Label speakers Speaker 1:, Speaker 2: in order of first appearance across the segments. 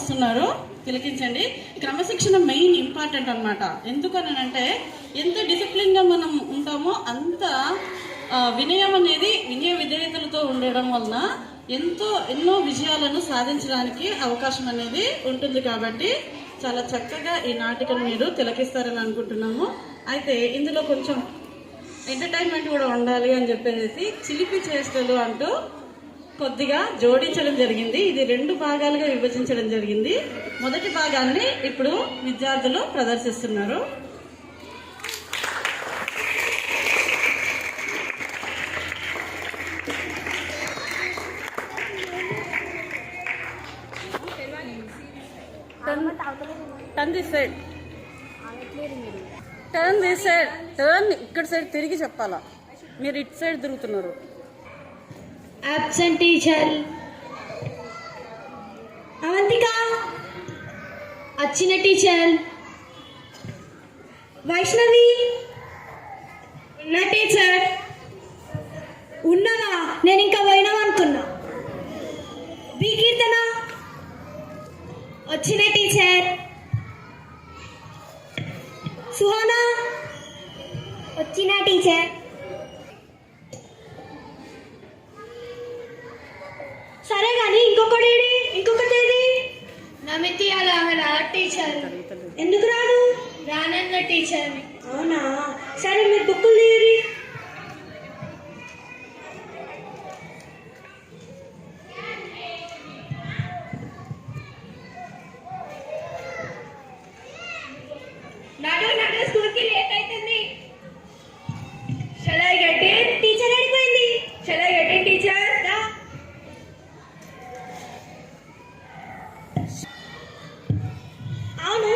Speaker 1: వస్తున్నారు, తిలకించండి. క్రమశిక్షణ main important అనమాట. ఎందుకనంటే ఎంత డిసిప్లిన్గా మనం ఉంటామో అంత వినయం అనేది వినయ విధేయతలతో ఉండడం వలన ఎన్నో విజయాలను సాధించడానికి అవకాశం అనేది ఉంటుంది. కాబట్టి చాలా చక్కగా ఈ నాటికను మీరు తిలకిస్తారని అనుకుంటున్నాము. అయితే ఇందులో కొంచెం ఎంటర్టైన్మెంట్ కూడా ఉండాలి అని చెప్పేసి చిలిపి చేష్టలు అంటూ కొద్దిగా జోడించడం జరిగింది. ఇది 2 భాగాలుగా విభజించడం జరిగింది. మొదటి భాగాన్ని ఇప్పుడు విద్యార్థులు ప్రదర్శిస్తున్నారు. Turn this side, turn this side, turn ఇక్కడ సైడ్ తిరిగి చెప్పాలా, మీరు ఇటు సైడ్ తిరుగుతున్నారు.
Speaker 2: Absent teacher. Avantika. Achina teacher. Vaishnavi. Unna teacher. Unnava. నేను ఇంకా పోయినావు అనుకున్నా. బి కీర్తన. వచ్చిన టీచర్. సుహానా. వచ్చిన టీచర్. సరే కానీ ఇంకొకటి నమితి అలా టీచర్. ఎందుకు రాదు? రానన్న టీచర్. అవునా, సరే మీరు బుక్కులు తీయరి. నడు స్కూల్కి లేట్ అవుతుంది. Shall I get it? Teacher అడిపోయింది. Shall I get it teacher? అవును,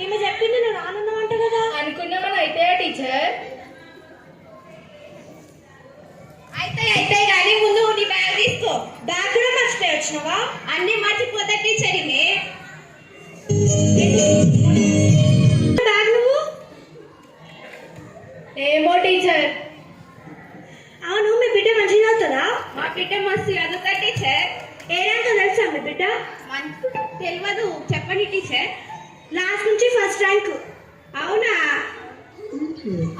Speaker 2: ఈమె చెప్పింది నువ్వు రానున్నావంట కదా. అనుకున్నామని అయితే టీచర్. అయితే కానీ ముందు నీ బ్యాగ్ తీసుకో. బ్యాగ్ కూడా మర్చిపోయి వచ్చినావా? అన్ని మర్చిపోతా టీచర్. ఈమె బ్యాగ్ నువ్వు ఏమో టీచర్. అవును, మీ బిడ్డ మంచిగా చదువుతుందా? మా బిడ్డ మస్తు చదువుతా టీచర్. ఏ ర్యాంక్ తెలుసా మీ బిడ్డ? తెలియదు, చెప్పండి టీచర్. లాస్ట్ నుంచి ఫస్ట్ ర్యాంక్. అవునా?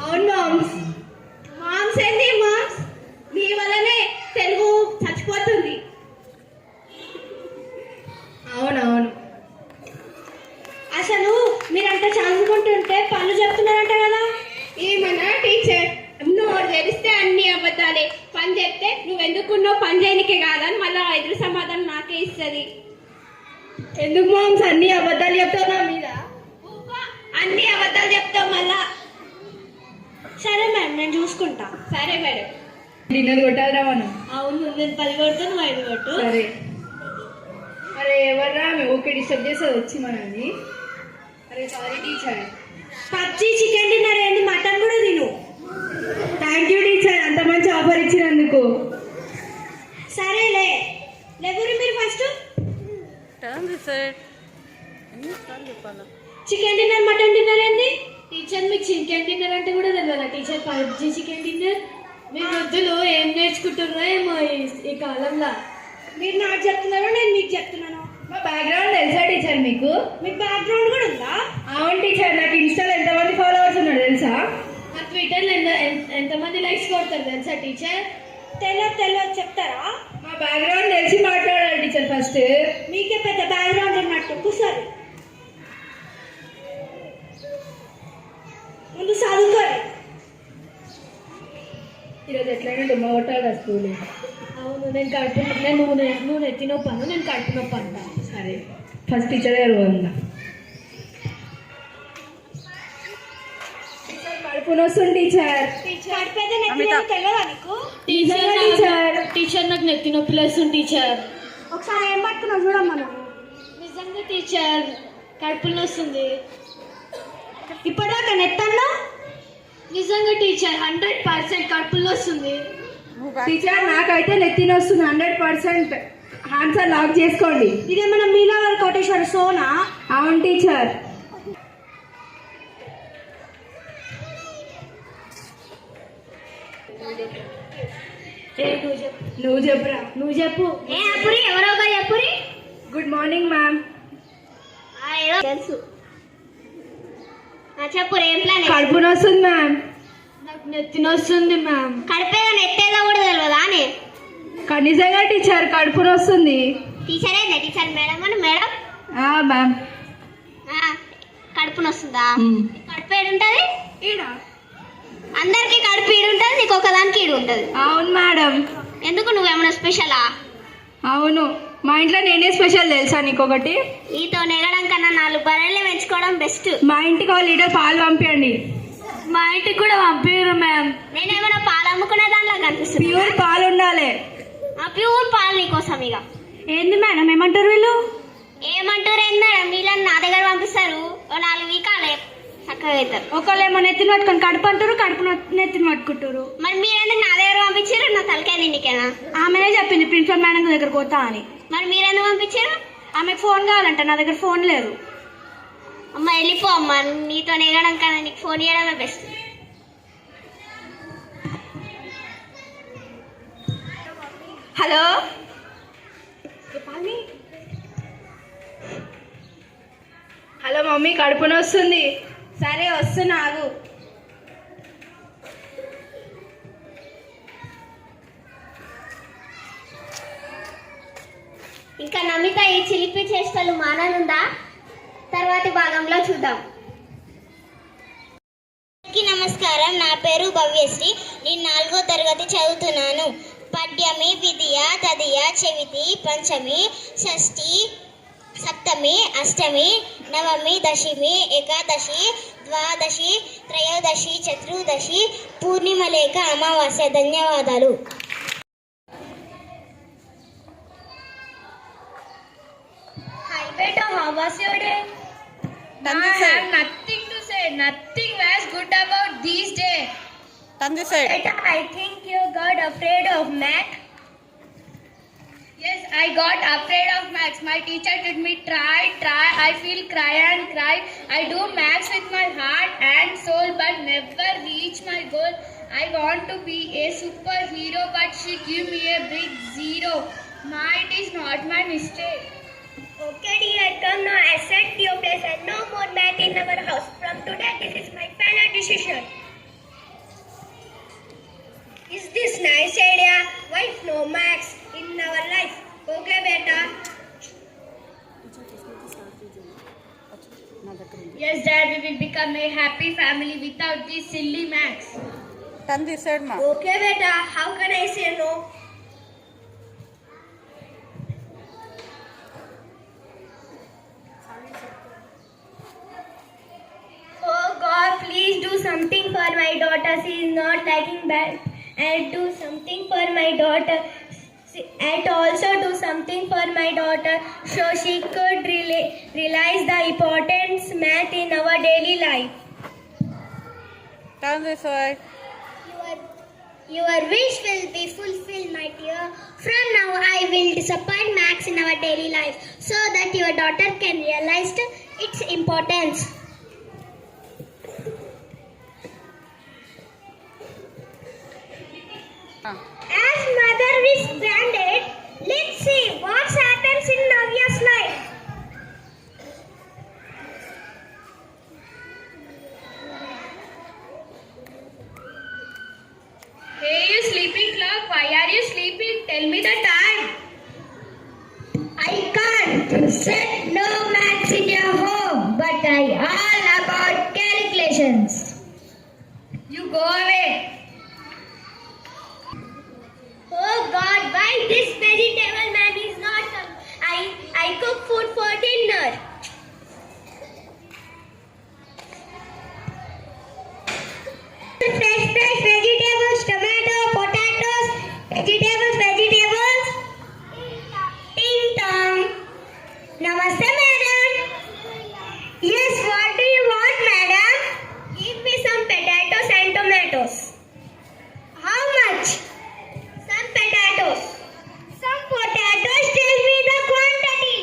Speaker 2: అవును మామ్స్. మామ్స్ ఏంటి మామ్స్? మీ వల్లనే తెలుగు చచ్చిపోతుంది. అవునవును. అసలు మీరంతా చదువుకుంటుంటే పనులు చెప్తున్నారంట కదా. ఏమన్నా టీచర్? నువ్వు తెలిస్తే అన్ని అబద్ధాలే. పని చెప్తే నువ్వెందుకున్నావు, పని చేయనికే కాదని మళ్ళీ ఎదురు సమాధానం నాకే ఇస్తుంది. ఎందుకు మామ్స్ అన్ని అబద్ధాలు చెప్తావు నా మీద? అన్ని అబద్ధాలు చెప్తావు మళ్ళా. సరే మేడం, నేను చూసుకుంటా. సరే మేడం.
Speaker 3: డిన్నర్ కొట్టాలరా మనం?
Speaker 2: అవును, నేను 10 కొడుతూ నువ్వు 5 కొట్టు.
Speaker 3: సరే. అరే ఎవర్రా ఓకే డిస్టర్బ్ చేసేది వచ్చి మనల్ని? అరే sorry teacher.
Speaker 2: PUBG, chicken dinner ఏంది, మటన్ కూడా తిను.
Speaker 3: థ్యాంక్ యూ టీచర్, అంత మంచి ఆఫర్ ఇచ్చినందుకు.
Speaker 2: సరేలే, లేవురి మీరు ఫస్ట్.
Speaker 1: Turn this side. ఎన్నిసార్లు చెప్పాలా?
Speaker 2: చికెన్ డిన్నర్, మటన్ డిన్నర్ ఏంది? టీచర్ మీకు చికెన్ డిన్నర్ అంటే కూడా తెలియదా టీచర్? PUBG chicken dinner. మీ వృద్ధులు ఏం నేర్చుకుంటున్నారో ఏమో ఈ కాలంలో. మీరు నాకు చెప్తున్నారో నేను మీకు చెప్తున్నాను.
Speaker 3: మా బ్యాక్గ్రౌండ్ తెలుసా టీచర్ మీకు?
Speaker 2: మీకు బ్యాక్గ్రౌండ్ కూడా ఉందా?
Speaker 3: అవును టీచర్, నాకు ఇన్స్టాలో ఎంతమంది ఫాలోవర్స్ ఉన్నాడు తెలుసా?
Speaker 2: నా ట్విట్టర్లో ఎంతమంది లైక్స్ కొడతారు తెలుసా టీచర్? తెలియదు చెప్తారా?
Speaker 3: మా బ్యాక్గ్రౌండ్ తెలిసి మాట్లాడాలి టీచర్ ఫస్ట్.
Speaker 2: మీకే పెద్ద బ్యాక్గ్రౌండ్ ఉన్నట్టు కూర్చోరు. ముందు చదువుకోరు.
Speaker 3: ఈరోజు ఎట్లయినా డుమ్మ కొట్టాలి స్కూల్.
Speaker 2: అవును, నువ్వు నెత్తి నొప్పాను, నేను కడుపు నొప్పి అంటాను.
Speaker 3: సరే, ఫస్ట్ టీచర్ గారు ఉందా? కడుపు నొస్తుంది టీచర్.
Speaker 2: తెలియదా నీకు? టీచర్ నాకు నెత్తి నొప్పి లేస్తుంది టీచర్. ఒకసారి ఏం పట్టుకున్నావు చూడమ్మా నువ్వు. నిజంగా టీచర్ కడుపులో వస్తుంది. ఇప్పటిదాకా నెత్తన్నా? నిజంగా టీచర్ 100% కడుపులో వస్తుంది.
Speaker 3: టీచర్ నాకైతే నెత్తిన వస్తుంది 100%. ఆన్సర్ లాక్ చేసుకోండి.
Speaker 2: ఇదేమన్నా మీలావారి కోటేశ్వర సోనా?
Speaker 3: అవును టీచర్.
Speaker 2: నువ్వు చెప్పురా. నువ్వు చెప్పు. ఎవరో చెప్పురి.
Speaker 3: Good morning ma'am.
Speaker 2: మేడం తెలుసు. చెప్పు ఏం ప్లాన్?
Speaker 3: కడుపు నొస్తుంది మ్యామ్. నాకు నెత్తి నొస్తుంది మ్యామ్.
Speaker 2: కడుపేదో నెట్టేదో కూడా తెలియదా అని?
Speaker 3: నిజంగా టీచర్ కడుపు నొస్తుంది.
Speaker 2: టీచరే టీచర్ మేడం అని మేడం.
Speaker 3: మ్యామ్
Speaker 2: కడుపు నొస్తుందా? కడుపు ఏడుంటది? ఈడ. అందరికి కడుపు ఈడుంటది, నీకు ఒకదానికి ఈడు ఉంటది.
Speaker 3: అవును మేడం.
Speaker 2: ఎందుకు నువ్వేమైనా స్పెషలా?
Speaker 3: అవును, మా ఇంట్లో నేనే స్పెషల్ తెలుసా నీకు ఒకటి?
Speaker 2: నీతో నెగడం కన్నా 4 బర్రెలు పెంచుకోవడం బెస్ట్.
Speaker 3: మా ఇంటికి 1 లీటర్ పాలు పంపించండి. మా ఇంటికి కూడా పంపించరు మ్యామ్.
Speaker 2: నేనేమైనా పాలు అమ్ముకునే దానిలా కనిపిస్తుంది.
Speaker 3: ప్యూర్ పాలు ఉండాలి.
Speaker 2: ప్యూర్ పాలు నీకోసం. ఇక
Speaker 3: ఏంది మేడం ఏమంటారు వీళ్ళు?
Speaker 2: ఏమంటారు ఏంది మేడం? వీళ్ళని నా దగ్గర పంపిస్తారు, 4 వీకాలే చక్కగా అవుతారు.
Speaker 3: ఒకళ్ళేమో నెత్తిని పట్టుకొని కడుపు అంటారు, కడుపు నెత్తిని పట్టుకుంటారు.
Speaker 2: మరి మీరెందుకు నా దగ్గర పంపించారు? నా తలకాయ నిండికేనా?
Speaker 3: ఆమెనే చెప్పింది ప్రిన్సిపల్ మేడం దగ్గర పోతా అని.
Speaker 2: మరి మీరెందుకు పంపించారు?
Speaker 3: ఆమెకు ఫోన్ కావాలంట, నా దగ్గర ఫోన్ లేదు.
Speaker 2: అమ్మ వెళ్ళిపో అమ్మ, నీతో నెగడం కన్నా నీకు ఫోన్ చేయడమే బెస్ట్.
Speaker 3: హలో హలో మమ్మీ, కడుపు నొస్తుంది. సరే వస్తున్నా, ఆగు.
Speaker 2: ఇంకా నమిత ఈ చిలిపి చేష్టలు మాననుందా? తర్వాతి భాగంలో చూద్దాం. నమస్కారం, నా పేరు భవ్యశ్రీ. నేను 4వ తరగతి చదువుతున్నాను. పద్యమి, విద్య, తదియ, చవితి, పంచమి, షష్ఠి, సప్తమి, అష్టమి, నవమి, దశమి, ఏకాదశి, ద్వాదశి, త్రయోదశి, చతుర్దశి, పూర్ణిమ లేక అమావాస్య. ధన్యవాదాలు. Hi beta, how was your day?
Speaker 3: I have nothing to say. Nothing was good about this day.
Speaker 1: Tanvi said.
Speaker 2: Beta, I think you got afraid of math.
Speaker 3: Yes, I got afraid of maths. My teacher told me try. I feel cry and cry. I do maths with my heart and soul but never reach my goal. I want to be a superhero but she give me a big zero. It is not my mistake.
Speaker 2: Okay dear, come now, accept your place and no more math in our house. From today, this is my final decision. Is this nice idea? Why no maths in our life? Okay beta.
Speaker 3: Yes, Dad, we will become a happy family without these silly maths.
Speaker 1: Tanvi said, ma.
Speaker 2: Okay beta, how can I say no? Oh God, please do something for my daughter. She is not liking bad. And do something for my daughter. And also do something for my daughter so she could realize the importance math in our daily life.
Speaker 1: Tanvi said.
Speaker 2: Your wish will be fulfilled, my dear. From now, I will disappoint maths in our daily life so that your daughter can realize its importance. As mother is stranded, let's see what happens in Navya's life.
Speaker 3: Hey, you sleeping clock, why are you sleeping? Tell me the time.
Speaker 2: I can't set no maths in your home, but I all about calculations.
Speaker 3: You go away.
Speaker 2: Oh God, why this vegetable man is not come? I cook food for dinner. Fresh vegetables, tomato, potatoes, vegetables. Ting tong. Namaste, madam. Yes, what do you want, madam? Give me some potatoes and tomatoes. How much? Some potatoes. Some potatoes, tell me the quantity.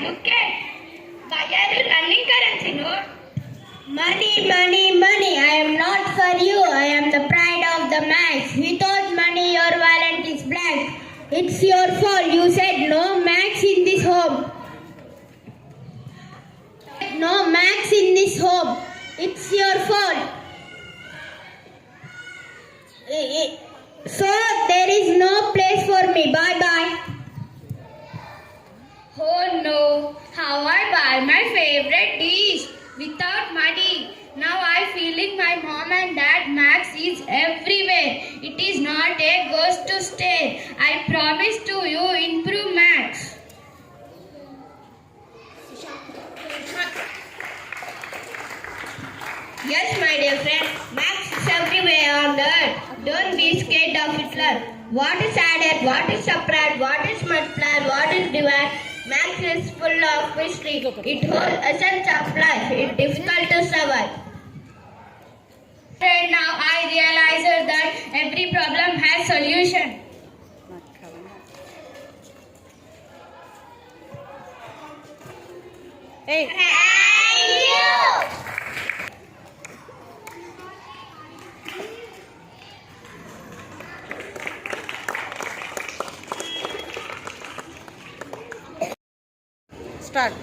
Speaker 3: look at. Why are you running, Karanchi? No.
Speaker 2: Money, money, money. I am not for you. I am the pride of the Max. Without money, your wallet is blank. It's your fault. You said no Max in this home. No Max in this home. It's your fault. So there is no place for me. Bye bye.
Speaker 3: Oh no, how I buy my favorite dish without money. Now I feeling my mom and dad Max is everywhere. It is not a ghost to stay. I promise to you improve Max.
Speaker 2: Yes, my dear friend, Max is everywhere on the earth. Don't be scared of Hitler. What is added? What is subtract? What is multiplied? What is divide? Max is full of mystery. It holds essence of life. It's difficult to survive.
Speaker 3: And now I realize that every problem has solution.
Speaker 1: Hey,
Speaker 2: Thank you.
Speaker 1: Start.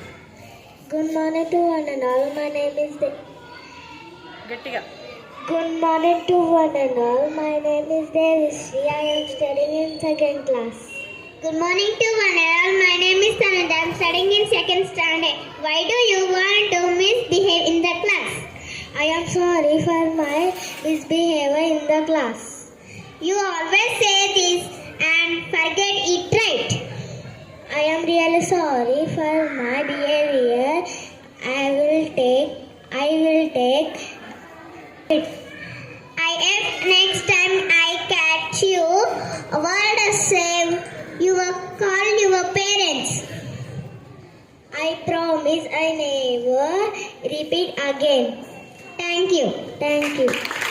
Speaker 2: Good morning to one and all. My name is
Speaker 1: గట్టిగా.
Speaker 2: Good morning to one and all. My name is Devishri. I am studying in second class. Good morning to one and all. My name is Samantha. I am studying in second standard. Why do you want to misbehave in the class? I am sorry for my misbehavior in the class. You always say this and forget it, right? I am really sorry for my behavior. I will take it. If next time I catch you, what a save you will call your parents. I promise I never repeat again. Thank you.